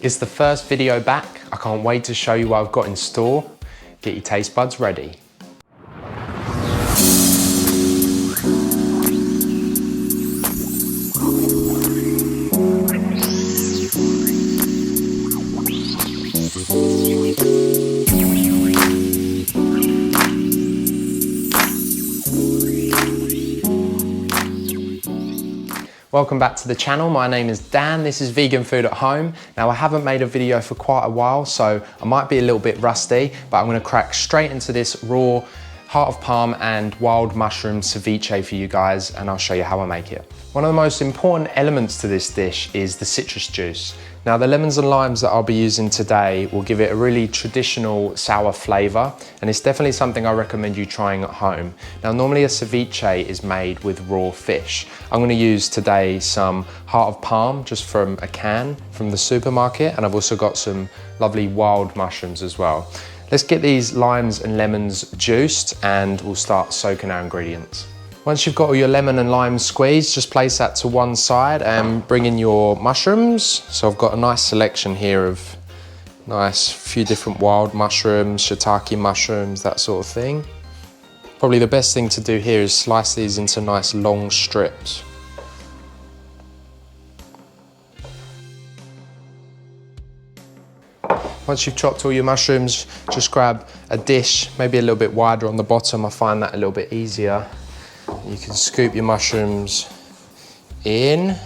It's the first video back. I can't wait to show you what I've got in store. Get your taste buds ready. Welcome back to the channel. My name is Dan. This is Vegan Food at Home. Now, I haven't made a video for quite a while, so I might be a little bit rusty, but I'm gonna crack straight into this raw heart of palm and wild mushroom ceviche for you guys, and I'll show you how I make it. One of the most important elements to this dish is the citrus juice. Now, the lemons and limes that I'll be using today will give it a really traditional sour flavor, and it's definitely something I recommend you trying at home. Now, normally a ceviche is made with raw fish. I'm gonna use today some heart of palm, just from a can from the supermarket, and I've also got some lovely wild mushrooms as well. Let's get these limes and lemons juiced, and we'll start soaking our ingredients. Once you've got all your lemon and lime squeezed, just place that to one side and bring in your mushrooms. So I've got a nice selection here of nice few different wild mushrooms, shiitake mushrooms, that sort of thing. Probably the best thing to do here is slice these into nice long strips. Once you've chopped all your mushrooms, just grab a dish, maybe a little bit wider on the bottom. I find that a little bit easier. You can scoop your mushrooms in.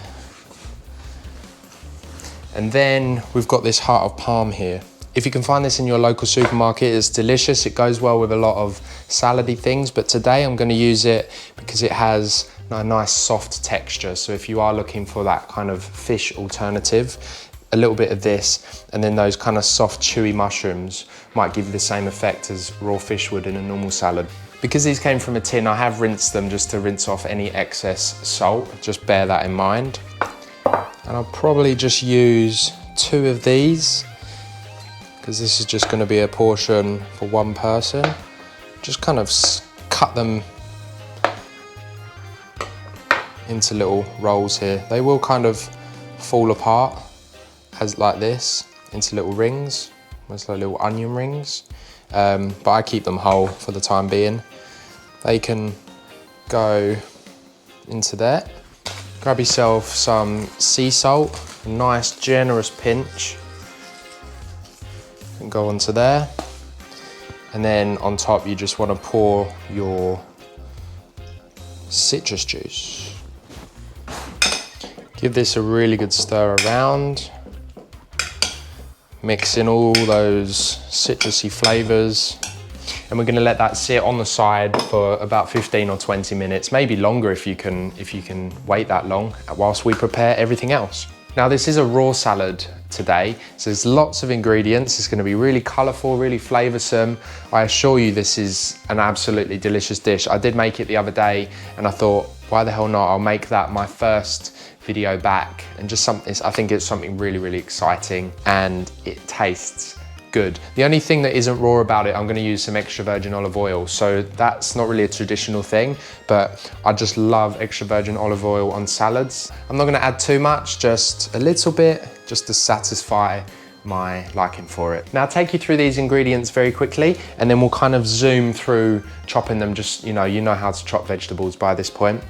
And then we've got this heart of palm here. If you can find this in your local supermarket, it's delicious. It goes well with a lot of salady things, but today I'm gonna use it because it has a nice soft texture. So if you are looking for that kind of fish alternative, a little bit of this, and then those kind of soft, chewy mushrooms might give you the same effect as raw fish would in a normal salad. Because these came from a tin, I have rinsed them just to rinse off any excess salt. Just bear that in mind. And I'll probably just use 2 of these, because this is just gonna be a portion for one person. Just kind of cut them into little rolls here. They will kind of fall apart as like this, into little rings, almost like little onion rings. But I keep them whole for the time being. They can go into that. Grab yourself some sea salt, a nice generous pinch. And go onto there. And then on top you just want to pour your citrus juice. Give this a really good stir around. Mix in all those citrusy flavors, and we're going to let that sit on the side for about 15 or 20 minutes, maybe longer if you can wait that long, whilst we prepare everything else. Now, this is a raw salad today, so there's lots of ingredients. It's going to be really colourful, really flavoursome. I assure you this is an absolutely delicious dish. I did make it the other day and I thought, why the hell not? I'll make that my first video back, and just something, I think it's something really, really exciting, and it tastes good. The only thing that isn't raw about it, I'm gonna use some extra virgin olive oil. So that's not really a traditional thing, but I just love extra virgin olive oil on salads. I'm not gonna add too much, just a little bit, just to satisfy my liking for it. Now, I'll take you through these ingredients very quickly, and then we'll kind of zoom through chopping them. Just, you know how to chop vegetables by this point.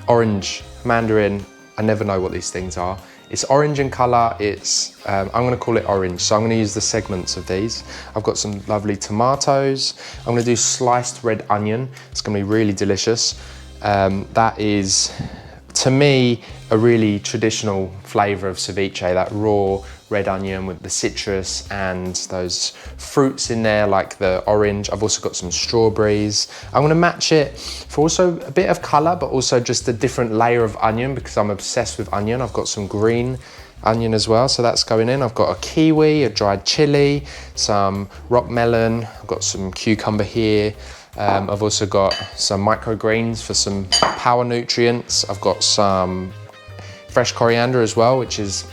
Orange, Mandarin, I never know what these things are. It's orange in color. It's, I'm gonna call it orange, so I'm gonna use the segments of these. I've got some lovely tomatoes. I'm gonna do sliced red onion. It's gonna be really delicious. That is, to me, a really traditional flavor of ceviche, that raw red onion with the citrus and those fruits in there, like the orange. I've also got some strawberries. I'm gonna match it for also a bit of color, but also just a different layer of onion, because I'm obsessed with onion. I've got some green onion as well, so that's going in. I've got a kiwi, a dried chili, some rock melon. I've got some cucumber here. I've also got some microgreens for some power nutrients. I've got some fresh coriander as well, which is,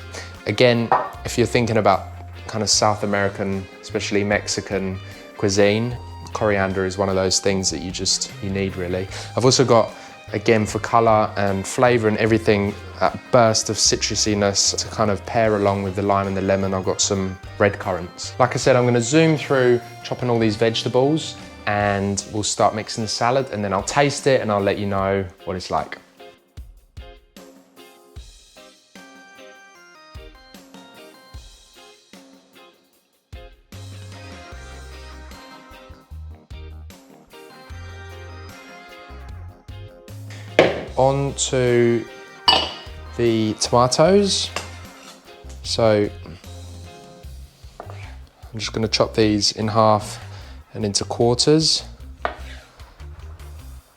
again, if you're thinking about kind of South American, especially Mexican cuisine, coriander is one of those things that you need really. I've also got again for colour and flavour and everything, that burst of citrusiness to kind of pair along with the lime and the lemon. I've got some red currants. Like I said, I'm going to zoom through chopping all these vegetables and we'll start mixing the salad, and then I'll taste it and I'll let you know what it's like. On to the tomatoes. So I'm just going to chop these in half and into quarters.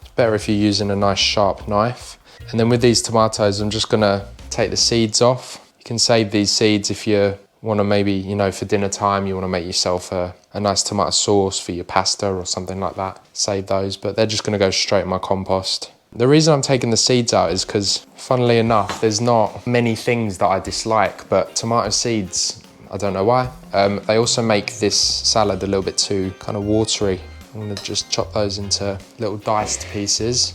It's better if you're using a nice sharp knife. And then with these tomatoes, I'm just going to take the seeds off. You can save these seeds if you want to, maybe, you know, for dinner time, you want to make yourself a nice tomato sauce for your pasta or something like that. Save those, but they're just going to go straight in my compost. The reason I'm taking the seeds out is because, funnily enough, there's not many things that I dislike, but tomato seeds, I don't know why. They also make this salad a little bit too kind of watery. I'm gonna just chop those into little diced pieces.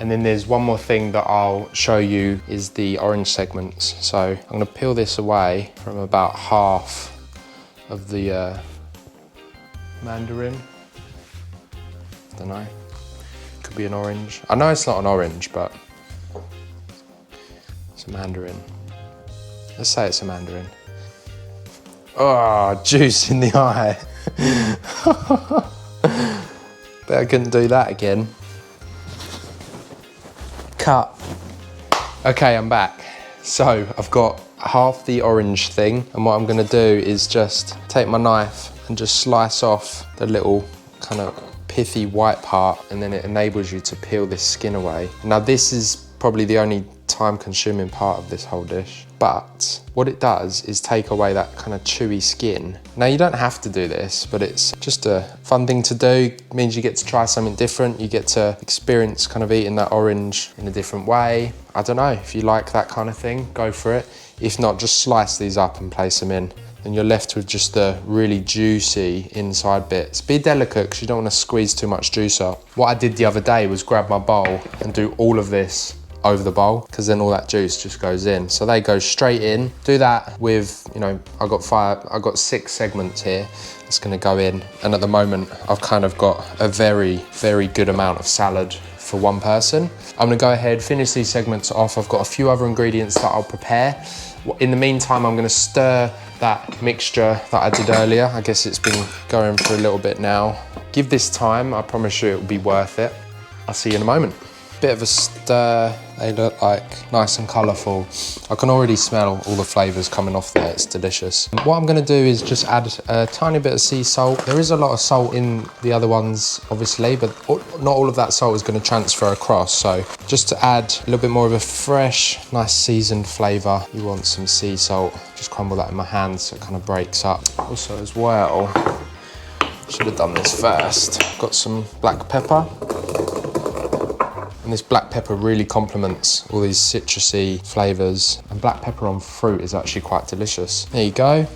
And then there's one more thing that I'll show you is the orange segments. So I'm gonna peel this away from about half of the Mandarin. I don't know. Could be an orange. I know it's not an orange, but it's a Mandarin. Let's say it's a Mandarin. Oh, juice in the eye. Bet I couldn't do that again. Cut. Okay, I'm back. So I've got half the orange thing, and what I'm gonna do is just take my knife and just slice off the little kind of pithy white part, and then it enables you to peel this skin away. Now this is probably the only time-consuming part of this whole dish, but what it does is take away that kind of chewy skin. Now you don't have to do this, but it's just a fun thing to do. It means you get to try something different. You get to experience kind of eating that orange in a different way. I don't know, if you like that kind of thing, go for it. If not, just slice these up and place them in. And you're left with just the really juicy inside bits. Be delicate, because you don't want to squeeze too much juice up. What I did the other day was grab my bowl and do all of this over the bowl, because then all that juice just goes in. So they go straight in. Do that with, you know, I've got 6 segments here. It's gonna go in. And at the moment, I've kind of got a very, very good amount of salad for one person. I'm gonna go ahead, finish these segments off. I've got a few other ingredients that I'll prepare. In the meantime, I'm gonna stir that mixture that I did earlier. I guess it's been going for a little bit now. Give this time, I promise you it will be worth it. I'll see you in a moment. Bit of a stir, they look like nice and colourful. I can already smell all the flavours coming off there, it's delicious. What I'm gonna do is just add a tiny bit of sea salt. There is a lot of salt in the other ones, obviously, but not all of that salt is gonna transfer across. So just to add a little bit more of a fresh, nice seasoned flavour, you want some sea salt. Just crumble that in my hands so it kind of breaks up. Also as well, should have done this first. Got some black pepper. And this black pepper really complements all these citrusy flavours. And black pepper on fruit is actually quite delicious. There you go.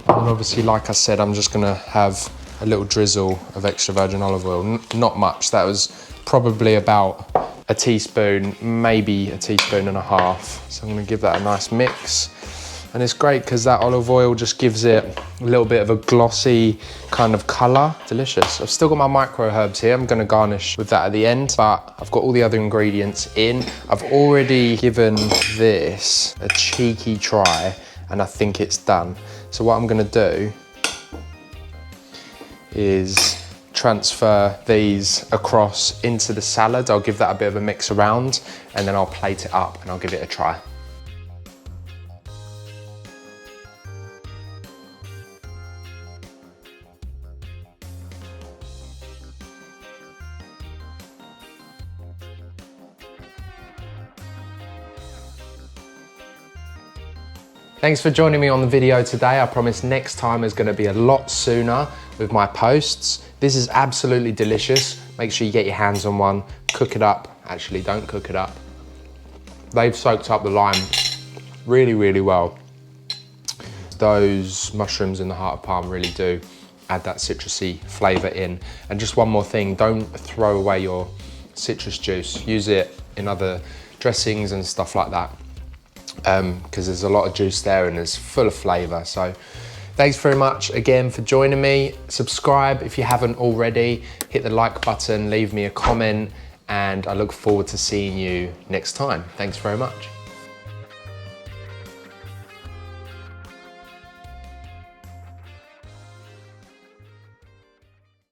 And obviously, like I said, I'm just gonna have a little drizzle of extra virgin olive oil. Not much, that was probably about a teaspoon, maybe a teaspoon and a half. So I'm gonna give that a nice mix. And it's great because that olive oil just gives it a little bit of a glossy kind of colour. Delicious. I've still got my micro herbs here. I'm gonna garnish with that at the end, but I've got all the other ingredients in. I've already given this a cheeky try and I think it's done. So what I'm gonna do is transfer these across into the salad. I'll give that a bit of a mix around and then I'll plate it up and I'll give it a try. Thanks for joining me on the video today. I promise next time is gonna be a lot sooner with my posts. This is absolutely delicious. Make sure you get your hands on one, cook it up. Actually, don't cook it up. They've soaked up the lime really, really well. Those mushrooms in the heart of palm really do add that citrusy flavor in. And just one more thing, don't throw away your citrus juice. Use it in other dressings and stuff like that, because there's a lot of juice there and it's full of flavour. So thanks very much again for joining me. Subscribe if you haven't already, hit the like button, leave me a comment, and I look forward to seeing you next time. Thanks very much.